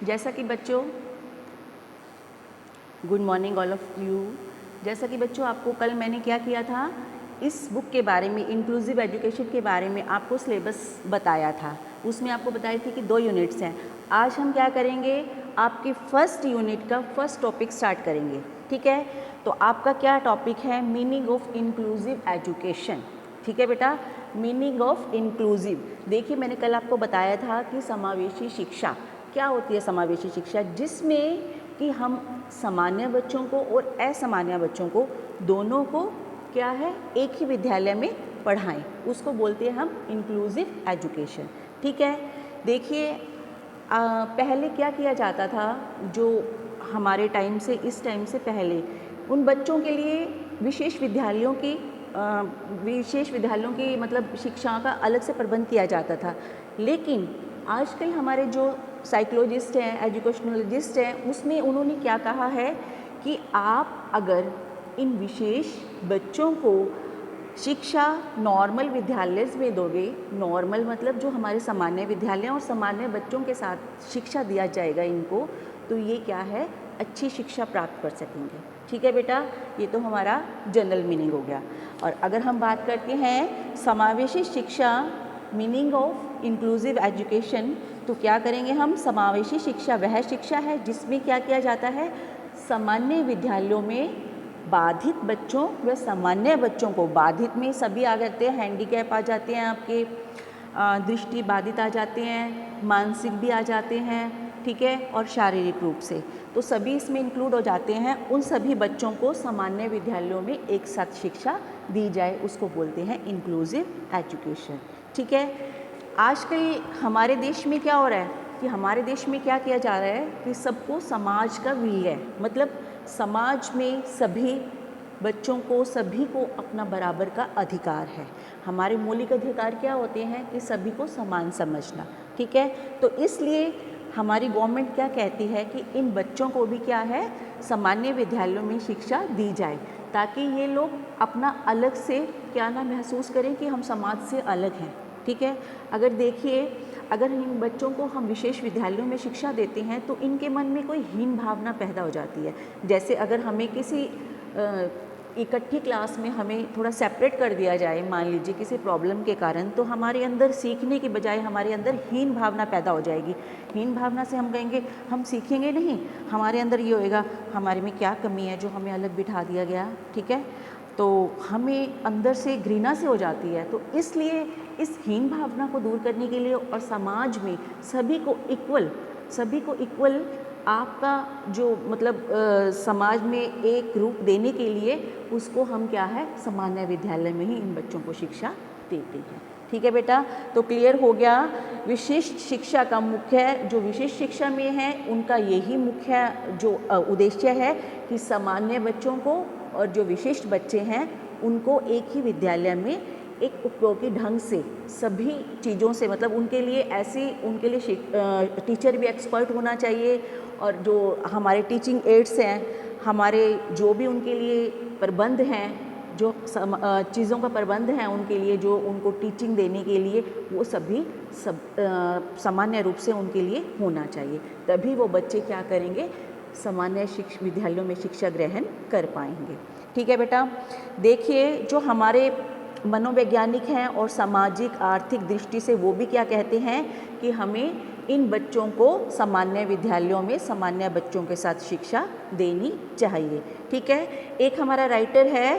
जैसा कि बच्चों, good morning all of you. जैसा कि बच्चों आपको कल मैंने क्या किया था, इस बुक के बारे में, इंक्लूसिव एजुकेशन के बारे में आपको सिलेबस बताया था। उसमें आपको बताई थी कि 2 यूनिट्स हैं। आज हम क्या करेंगे, आपके फर्स्ट यूनिट का फर्स्ट टॉपिक स्टार्ट करेंगे। ठीक है, तो आपका क्या टॉपिक है, मीनिंग ऑफ इंक्लूसिव एजुकेशन। ठीक है बेटा, मीनिंग ऑफ इंक्लूसिव। देखिए मैंने कल आपको बताया था कि समावेशी शिक्षा क्या होती है। समावेशी शिक्षा जिसमें कि हम सामान्य बच्चों को और असामान्य बच्चों को दोनों को क्या है, एक ही विद्यालय में पढ़ाएं, उसको बोलते हैं हम इंक्लूसिव एजुकेशन। ठीक है, देखिए पहले क्या किया जाता था, जो हमारे टाइम से, इस टाइम से पहले उन बच्चों के लिए विशेष विद्यालयों की मतलब शिक्षा का अलग से प्रबंध किया जाता था। लेकिन आजकल हमारे जो साइकोलॉजिस्ट हैं, एजुकेशनोलॉजिस्ट हैं, उसमें उन्होंने क्या कहा है कि आप अगर इन विशेष बच्चों को शिक्षा नॉर्मल विद्यालय में दोगे, नॉर्मल मतलब जो हमारे सामान्य विद्यालय और सामान्य बच्चों के साथ शिक्षा दिया जाएगा इनको, तो ये क्या है, अच्छी शिक्षा प्राप्त कर सकेंगे। ठीक है बेटा, ये तो हमारा जनरल मीनिंग हो गया। और अगर हम बात करते हैं समावेशी शिक्षा, मीनिंग ऑफ इंक्लूसिव एजुकेशन, तो क्या करेंगे हम, समावेशी शिक्षा वह शिक्षा है जिसमें क्या किया जाता है, सामान्य विद्यालयों में बाधित बच्चों व सामान्य बच्चों को, बाधित में सभी आ जाते हैं, हैंडीकैप आ जाते हैं, आपके दृष्टि बाधित आ जाते हैं, मानसिक भी आ जाते हैं, ठीक है, और शारीरिक रूप से, तो सभी इसमें इंक्लूड हो जाते हैं। उन सभी बच्चों को सामान्य विद्यालयों में एक साथ शिक्षा दी जाए, उसको बोलते हैं इंक्लूसिव एजुकेशन। ठीक है, आजकल हमारे देश में क्या हो रहा है कि हमारे देश में क्या किया जा रहा है कि सबको समाज का विलय, मतलब समाज में सभी बच्चों को, सभी को अपना बराबर का अधिकार है। हमारे मौलिक अधिकार क्या होते हैं कि सभी को समान समझना। ठीक है, तो इसलिए हमारी गवर्नमेंट क्या कहती है कि इन बच्चों को भी क्या है, सामान्य विद्यालयों में शिक्षा दी जाए, ताकि ये लोग अपना अलग से क्या ना महसूस करें कि हम समाज से अलग हैं। ठीक है, अगर देखिए, अगर इन बच्चों को हम विशेष विद्यालयों में शिक्षा देते हैं तो इनके मन में कोई हीन भावना पैदा हो जाती है। जैसे अगर हमें किसी इकट्ठी क्लास में हमें थोड़ा सेपरेट कर दिया जाए, मान लीजिए किसी प्रॉब्लम के कारण, तो हमारे अंदर सीखने की बजाय हमारे अंदर हीन भावना पैदा हो जाएगी। हीन भावना से हम कहेंगे हम सीखेंगे नहीं, हमारे अंदर ये होएगा हमारे में क्या कमी है जो हमें अलग बिठा दिया गया। ठीक है, तो हमें अंदर से घृणा से हो जाती है। तो इसलिए इस हीन भावना को दूर करने के लिए और समाज में सभी को इक्वल आपका जो मतलब समाज में एक रूप देने के लिए उसको हम क्या है, सामान्य विद्यालय में ही इन बच्चों को शिक्षा देते हैं। ठीक है बेटा, तो क्लियर हो गया। विशिष्ट शिक्षा का मुख्य, जो विशिष्ट शिक्षा में है उनका यही मुख्य जो उद्देश्य है कि सामान्य बच्चों को और जो विशिष्ट बच्चे हैं उनको एक ही विद्यालय में एक उपयोगी ढंग से सभी चीज़ों से, मतलब उनके लिए ऐसी, उनके लिए टीचर भी एक्सपर्ट होना चाहिए, और जो हमारे टीचिंग एड्स हैं, हमारे जो भी उनके लिए प्रबंध हैं, जो चीज़ों का प्रबंध है उनके लिए, जो उनको टीचिंग देने के लिए, वो सभी सामान्य रूप से उनके लिए होना चाहिए। तभी वो बच्चे क्या करेंगे, सामान्य विद्यालयों में शिक्षा ग्रहण कर पाएंगे। ठीक है बेटा, देखिए जो हमारे मनोवैज्ञानिक हैं और सामाजिक आर्थिक दृष्टि से वो भी क्या कहते हैं कि हमें इन बच्चों को सामान्य विद्यालयों में सामान्य बच्चों के साथ शिक्षा देनी चाहिए। ठीक है, एक हमारा राइटर है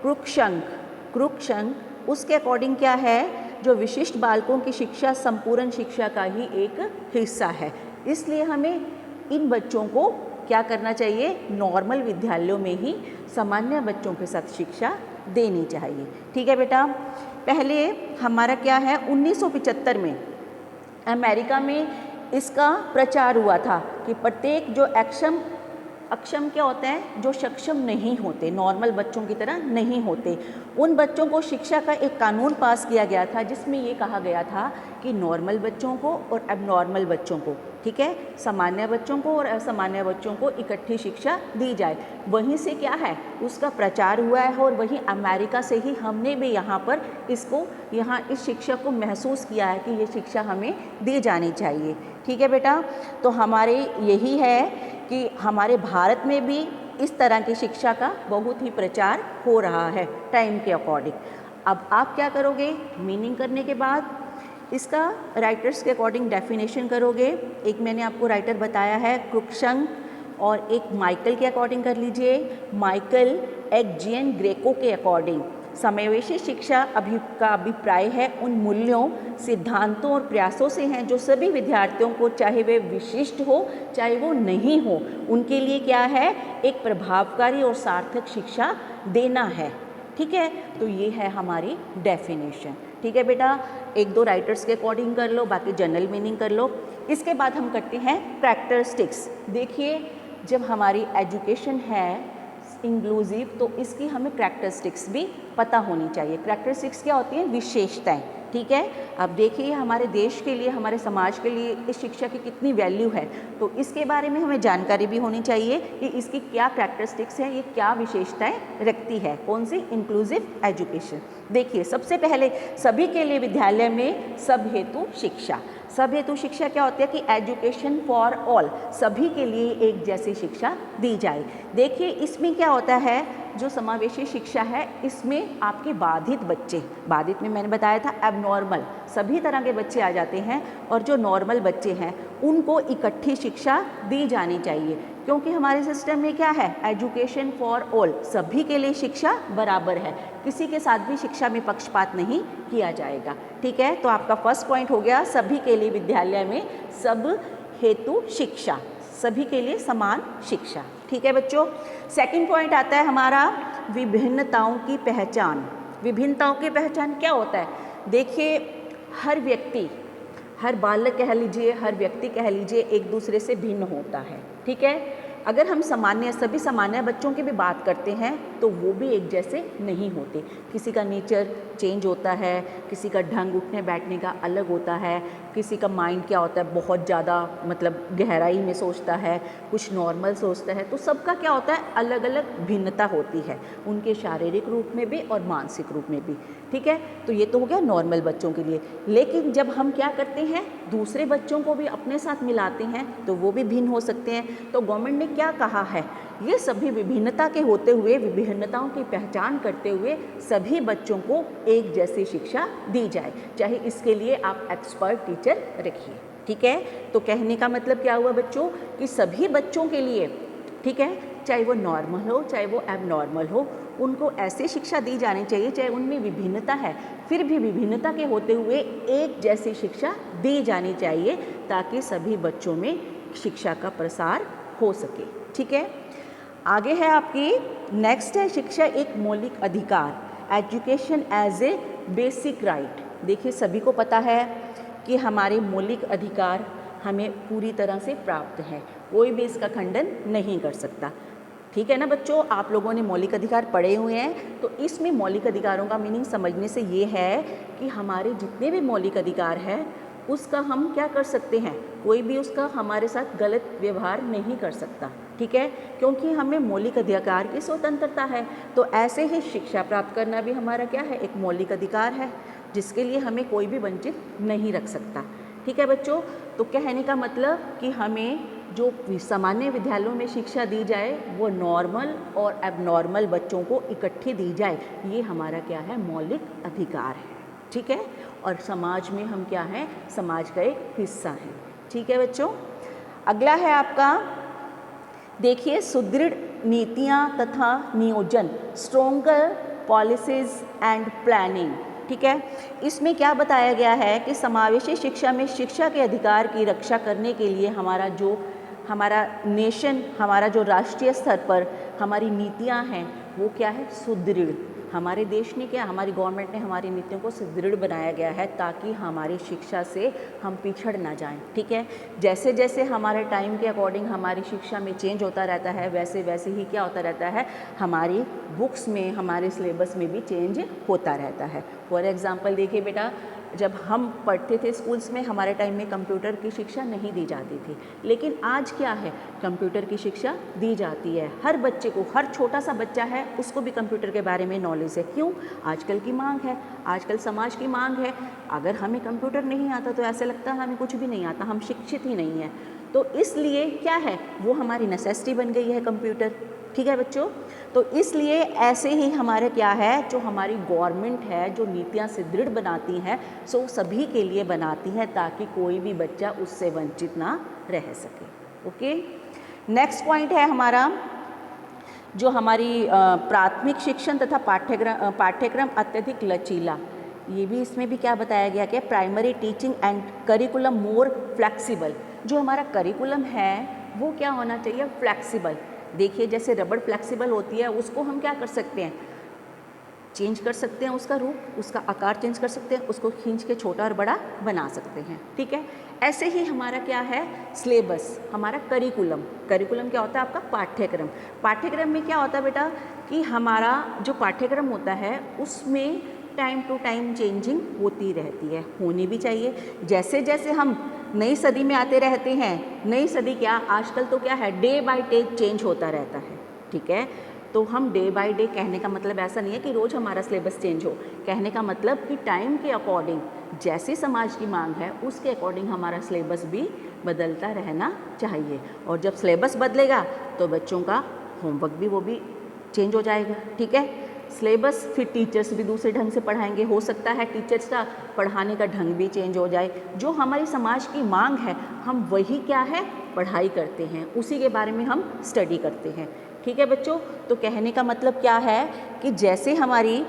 क्रुकशंक, उसके अकॉर्डिंग क्या है, जो विशिष्ट बालकों की शिक्षा संपूर्ण शिक्षा का ही एक हिस्सा है, इसलिए हमें इन बच्चों को क्या करना चाहिए, नॉर्मल विद्यालयों में ही सामान्य बच्चों के साथ शिक्षा देनी चाहिए। ठीक है बेटा, पहले हमारा क्या है, 1975 में अमेरिका में इसका प्रचार हुआ था कि प्रत्येक जो अक्षम क्या होता है, जो सक्षम नहीं होते, नॉर्मल बच्चों की तरह नहीं होते, उन बच्चों को शिक्षा का एक कानून पास किया गया था जिसमें ये कहा गया था कि नॉर्मल बच्चों को और एबनॉर्मल बच्चों को, ठीक है, सामान्य बच्चों को और असामान्य बच्चों को इकट्ठी शिक्षा दी जाए। वहीं से क्या है, उसका प्रचार हुआ है और वहीं अमेरिका से ही हमने भी यहाँ पर इसको, यहाँ इस शिक्षा को महसूस किया है कि ये शिक्षा हमें दी जानी चाहिए। ठीक है बेटा। तो हमारे यही है कि हमारे भारत में भी इस तरह की शिक्षा का बहुत ही प्रचार हो रहा है टाइम के अकॉर्डिंग। अब आप क्या करोगे, मीनिंग करने के बाद इसका राइटर्स के अकॉर्डिंग डेफिनेशन करोगे। एक मैंने आपको राइटर बताया है क्रुक्शंक, और एक माइकल के अकॉर्डिंग कर लीजिए। माइकल एक जीएन ग्रेको के अकॉर्डिंग समावेशी शिक्षा का अभिप्राय है उन मूल्यों, सिद्धांतों और प्रयासों से हैं जो सभी विद्यार्थियों को, चाहे वे विशिष्ट हो चाहे वो नहीं हो, उनके लिए क्या है, एक प्रभावकारी और सार्थक शिक्षा देना है। ठीक है, तो ये है हमारी डेफिनेशन। ठीक है बेटा, एक दो राइटर्स के अकॉर्डिंग कर लो, बाकी जनरल मीनिंग कर लो। इसके बाद हम करते हैं कैरेक्टरिस्टिक्स। देखिए, जब हमारी एजुकेशन है इंक्लूसिव तो इसकी हमें कैरेक्टरिस्टिक्स भी पता होनी चाहिए। कैरेक्टरिस्टिक्स क्या होती हैं, विशेषताएं। ठीक है, अब देखिए हमारे देश के लिए, हमारे समाज के लिए इस शिक्षा की कितनी वैल्यू है, तो इसके बारे में हमें जानकारी भी होनी चाहिए कि इसकी क्या कैरेक्टरिस्टिक्स है, ये क्या विशेषताएं रखती है, कौन सी इंक्लूसिव एजुकेशन। देखिए, सबसे पहले सभी के लिए विद्यालय में सब हेतु शिक्षा। सब हेतु शिक्षा क्या होती है कि एजुकेशन फॉर ऑल, सभी के लिए एक जैसी शिक्षा दी जाए। देखिए, इसमें क्या होता है, जो समावेशी शिक्षा है इसमें आपके बाधित बच्चे, बाधित में मैंने बताया था एबनॉर्मल, सभी तरह के बच्चे आ जाते हैं, और जो नॉर्मल बच्चे हैं उनको इकट्ठी शिक्षा दी जानी चाहिए, क्योंकि हमारे सिस्टम में क्या है, एजुकेशन फॉर ऑल, सभी के लिए शिक्षा बराबर है, किसी के साथ भी शिक्षा में पक्षपात नहीं किया जाएगा। ठीक है, तो आपका फर्स्ट पॉइंट हो गया, सभी के लिए विद्यालय में सब हेतु शिक्षा, सभी के लिए समान शिक्षा। ठीक है बच्चों, सेकंड पॉइंट आता है हमारा विभिन्नताओं की पहचान। विभिन्नताओं की पहचान क्या होता है, देखिए हर व्यक्ति, हर बालक कह लीजिए, हर व्यक्ति कह लीजिए, एक दूसरे से भिन्न होता है। ठीक है, अगर हम सभी सामान्य बच्चों की भी बात करते हैं तो वो भी एक जैसे नहीं होते, किसी का नेचर चेंज होता है, किसी का ढंग उठने बैठने का अलग होता है, किसी का माइंड क्या होता है, बहुत ज़्यादा मतलब गहराई में सोचता है, कुछ नॉर्मल सोचता है, तो सबका क्या होता है, अलग अलग भिन्नता होती है, उनके शारीरिक रूप में भी और मानसिक रूप में भी। ठीक है, तो ये तो हो गया नॉर्मल बच्चों के लिए। लेकिन जब हम क्या करते हैं, दूसरे बच्चों को भी अपने साथ मिलाते हैं तो वो भी भिन्न हो सकते हैं। तो गवर्नमेंट ने क्या कहा है, ये सभी विभिन्नता के होते हुए, विभिन्नताओं की पहचान करते हुए सभी बच्चों को एक जैसी शिक्षा दी जाए, चाहे इसके लिए आप एक्सपर्ट टीचर रखिए। ठीक है, तो कहने का मतलब क्या हुआ बच्चों, कि सभी बच्चों के लिए, ठीक है, चाहे वो नॉर्मल हो चाहे वो एबनॉर्मल हो, उनको ऐसे शिक्षा दी जानी चाहिए, चाहे उनमें विभिन्नता है फिर भी विभिन्नता के होते हुए एक जैसी शिक्षा दी जानी चाहिए, ताकि सभी बच्चों में शिक्षा का प्रसार हो सके। ठीक है, आगे है आपकी नेक्स्ट है शिक्षा एक मौलिक अधिकार, education as a basic right. देखिए, सभी को पता है कि हमारे मौलिक अधिकार हमें पूरी तरह से प्राप्त है, कोई भी इसका खंडन नहीं कर सकता। ठीक है ना बच्चों, आप लोगों ने मौलिक अधिकार पढ़े हुए हैं, तो इसमें मौलिक अधिकारों का मीनिंग समझने से ये है कि हमारे जितने भी मौलिक अधिकार है उसका हम क्या कर सकते हैं, कोई भी उसका हमारे साथ गलत व्यवहार नहीं कर सकता। ठीक है, क्योंकि हमें मौलिक अधिकार की स्वतंत्रता है, तो ऐसे ही शिक्षा प्राप्त करना भी हमारा क्या है, एक मौलिक अधिकार है, जिसके लिए हमें कोई भी वंचित नहीं रख सकता। ठीक है बच्चों, तो कहने का मतलब कि हमें जो सामान्य विद्यालयों में शिक्षा दी जाए वो नॉर्मल और एबनॉर्मल बच्चों को इकट्ठी दी जाए, ये हमारा क्या है, मौलिक अधिकार है। ठीक है, और समाज में हम क्या हैं, समाज का एक हिस्सा हैं। ठीक है बच्चों, अगला है आपका, देखिए सुदृढ़ नीतियाँ तथा नियोजन, स्ट्रोंगर पॉलिसीज एंड प्लानिंग। ठीक है, इसमें क्या बताया गया है कि समावेशी शिक्षा में शिक्षा के अधिकार की रक्षा करने के लिए हमारा नेशन, हमारा जो राष्ट्रीय स्तर पर हमारी नीतियां हैं वो क्या है, सुदृढ़। हमारे देश ने क्या, हमारी गवर्नमेंट ने हमारी नीतियों को सुदृढ़ बनाया गया है, ताकि हमारी शिक्षा से हम पिछड़ ना जाएं। ठीक है, जैसे जैसे हमारे टाइम के अकॉर्डिंग हमारी शिक्षा में चेंज होता रहता है, वैसे वैसे ही क्या होता रहता है, हमारी बुक्स में, हमारे सिलेबस में भी चेंज होता रहता है। फॉर एग्जांपल देखिए बेटा, जब हम पढ़ते थे स्कूल्स में, हमारे टाइम में कंप्यूटर की शिक्षा नहीं दी जाती थी, लेकिन आज क्या है, कंप्यूटर की शिक्षा दी जाती है। हर बच्चे को, हर छोटा सा बच्चा है उसको भी कंप्यूटर के बारे में नॉलेज है। क्यों? आजकल की मांग है, आजकल समाज की मांग है। अगर हमें कंप्यूटर नहीं आता तो ऐसे लगता है हमें कुछ भी नहीं आता, हम शिक्षित ही नहीं हैं। तो इसलिए क्या है, वो हमारी नेसेसिटी बन गई है कंप्यूटर। ठीक है बच्चों, तो इसलिए ऐसे ही हमारे क्या है, जो हमारी गवर्नमेंट है जो नीतियाँ सुदृढ़ बनाती हैं, सो सभी के लिए बनाती है ताकि कोई भी बच्चा उससे वंचित ना रह सके। ओके, नेक्स्ट पॉइंट है हमारा, जो हमारी प्राथमिक शिक्षण तथा पाठ्यक्रम अत्यधिक लचीला। ये भी, इसमें भी क्या बताया गया कि primary teaching and curriculum more flexible. जो हमारा करिकुलम है वो क्या होना चाहिए, फ्लेक्सिबल। देखिए जैसे रबड़ फ्लेक्सिबल होती है, उसको हम क्या कर सकते हैं, चेंज कर सकते हैं, उसका रूप, उसका आकार चेंज कर सकते हैं, उसको खींच के छोटा और बड़ा बना सकते हैं। ठीक है, ऐसे ही हमारा क्या है, सिलेबस, हमारा करिकुलम। करिकुलम क्या होता है, आपका पाठ्यक्रम। पाठ्यक्रम में क्या होता है बेटा कि हमारा जो पाठ्यक्रम होता है उसमें टाइम टू टाइम चेंजिंग होती रहती है, होनी भी चाहिए। जैसे जैसे हम नई सदी में आते रहते हैं, नई सदी क्या, आजकल तो क्या है, डे बाय डे चेंज होता रहता है। ठीक है, तो हम डे बाय डे, कहने का मतलब ऐसा नहीं है कि रोज़ हमारा सिलेबस चेंज हो, कहने का मतलब कि टाइम के अकॉर्डिंग, जैसे समाज की मांग है उसके अकॉर्डिंग हमारा सिलेबस भी बदलता रहना चाहिए। और जब सिलेबस बदलेगा तो बच्चों का होमवर्क भी वो भी चेंज हो जाएगा। ठीक है, सिलेबस, फिर टीचर्स भी दूसरे ढंग से पढ़ाएंगे, हो सकता है टीचर्स का पढ़ाने का ढंग भी चेंज हो जाए। जो हमारी समाज की मांग है हम वही क्या है, पढ़ाई करते हैं, उसी के बारे में हम स्टडी करते हैं। ठीक है बच्चों, तो कहने का मतलब क्या है कि जैसे हमारी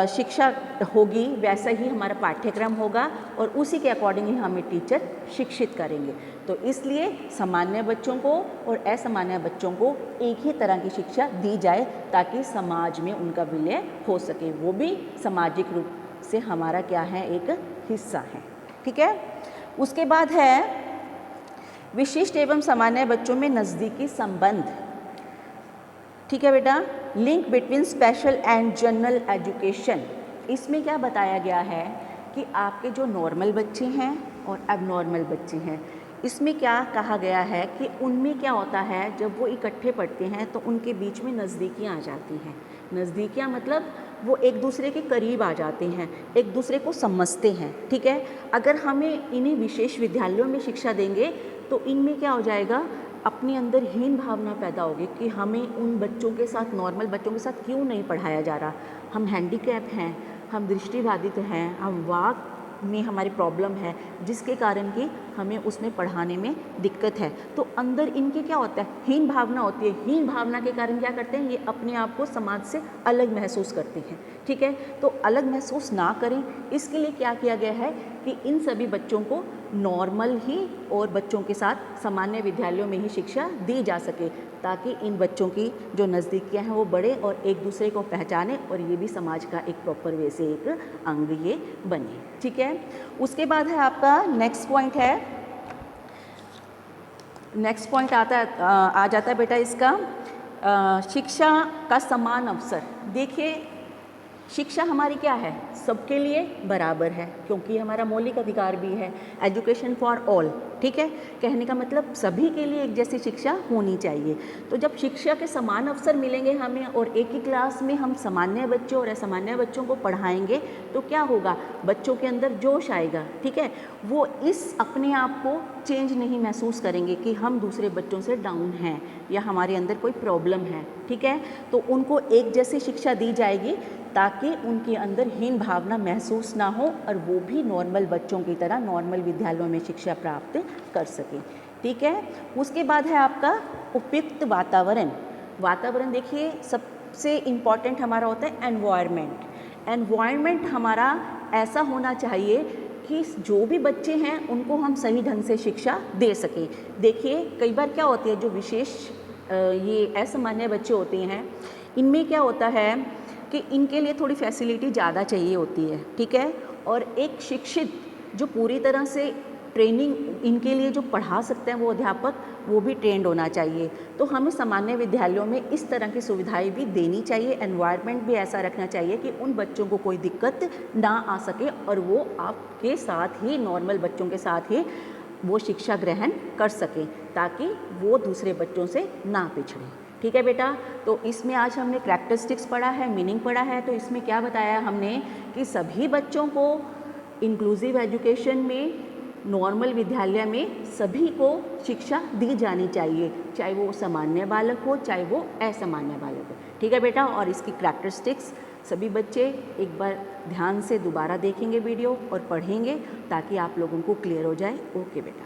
शिक्षा होगी वैसा ही हमारा पाठ्यक्रम होगा और उसी के अकॉर्डिंग ही हमें टीचर शिक्षित करेंगे। तो इसलिए सामान्य बच्चों को और असामान्य बच्चों को एक ही तरह की शिक्षा दी जाए ताकि समाज में उनका विलय हो सके, वो भी सामाजिक रूप से हमारा क्या है, एक हिस्सा है। ठीक है, उसके बाद है विशिष्ट एवं सामान्य बच्चों में नज़दीकी संबंध। ठीक है बेटा, link between special and general education. इसमें क्या बताया गया है कि आपके जो नॉर्मल बच्चे हैं और एबनॉर्मल बच्चे हैं, इसमें क्या कहा गया है कि उनमें क्या होता है, जब वो इकट्ठे पढ़ते हैं तो उनके बीच में नज़दीकियाँ आ जाती हैं। नज़दीकियाँ मतलब वो एक दूसरे के करीब आ जाते हैं, एक दूसरे को समझते हैं। ठीक है, अगर हमें इन्हीं विशेष विद्यालयों में शिक्षा देंगे तो इनमें क्या हो जाएगा, अपने अंदर हीन भावना पैदा होगी कि हमें उन बच्चों के साथ, नॉर्मल बच्चों के साथ क्यों नहीं पढ़ाया जा रहा, हम हैंडीकैप हैं, हम दृष्टिबाधित हैं, हम वाक में हमारी प्रॉब्लम है जिसके कारण कि हमें उसमें पढ़ाने में दिक्कत है। तो अंदर इनके क्या होता है, हीन भावना होती है। हीन भावना के कारण क्या करते हैं, ये अपने आप को समाज से अलग महसूस करते हैं। ठीक है, तो अलग महसूस ना करें इसके लिए क्या किया गया है कि इन सभी बच्चों को नॉर्मल ही और बच्चों के साथ सामान्य विद्यालयों में ही शिक्षा दी जा सके ताकि इन बच्चों की जो नज़दीकियाँ हैं वो बढ़े और एक दूसरे को पहचाने और ये भी समाज का एक प्रॉपर वे से एक अंग ये बने। ठीक है, उसके बाद है आपका नेक्स्ट पॉइंट है, नेक्स्ट पॉइंट आ जाता है बेटा इसका शिक्षा का समान अवसर। देखिए शिक्षा हमारी क्या है, सबके लिए बराबर है क्योंकि हमारा मौलिक अधिकार भी है, एजुकेशन फॉर ऑल। ठीक है, कहने का मतलब सभी के लिए एक जैसी शिक्षा होनी चाहिए। तो जब शिक्षा के समान अवसर मिलेंगे हमें और एक ही क्लास में हम सामान्य बच्चों और असामान्य बच्चों को पढ़ाएंगे तो क्या होगा, बच्चों के अंदर जोश आएगा। ठीक है, वो इस अपने आप को चेंज नहीं महसूस करेंगे कि हम दूसरे बच्चों से डाउन हैं या हमारे अंदर कोई प्रॉब्लम है। ठीक है, तो उनको एक जैसी शिक्षा दी जाएगी ताकि उनके अंदर हीन भावना महसूस ना हो और वो भी नॉर्मल बच्चों की तरह नॉर्मल विद्यालयों में शिक्षा प्राप्त कर सकें। ठीक है, उसके बाद है आपका उपयुक्त वातावरण। वातावरण देखिए सबसे इम्पॉर्टेंट हमारा होता है एनवायरनमेंट। एनवायरनमेंट हमारा ऐसा होना चाहिए कि जो भी बच्चे हैं उनको हम सही ढंग से शिक्षा दे सकें। देखिए कई बार क्या होती है, जो विशेष ये असामान्य बच्चे होते हैं इनमें क्या होता है कि इनके लिए थोड़ी फैसिलिटी ज़्यादा चाहिए होती है। ठीक है, और एक शिक्षित जो पूरी तरह से ट्रेनिंग इनके लिए जो पढ़ा सकते हैं वो अध्यापक, वो भी ट्रेंड होना चाहिए। तो हमें सामान्य विद्यालयों में इस तरह की सुविधाएं भी देनी चाहिए, एनवायरनमेंट भी ऐसा रखना चाहिए कि उन बच्चों को कोई दिक्कत ना आ सके और वो आपके साथ ही, नॉर्मल बच्चों के साथ ही वो शिक्षा ग्रहण कर सकें, ताकि वो दूसरे बच्चों से ना पिछड़े। ठीक है बेटा, तो इसमें आज हमने कैरेक्टरिस्टिक्स पढ़ा है, मीनिंग पढ़ा है। तो इसमें क्या बताया हमने कि सभी बच्चों को इंक्लूसिव एजुकेशन में, नॉर्मल विद्यालय में सभी को शिक्षा दी जानी चाहिए, चाहे वो सामान्य बालक हो, चाहे वो असामान्य बालक हो। ठीक है बेटा, और इसकी कैरेक्टरिस्टिक्स सभी बच्चे एक बार ध्यान से दोबारा देखेंगे वीडियो और पढ़ेंगे, ताकि आप लोगों को क्लियर हो जाए। ओके बेटा।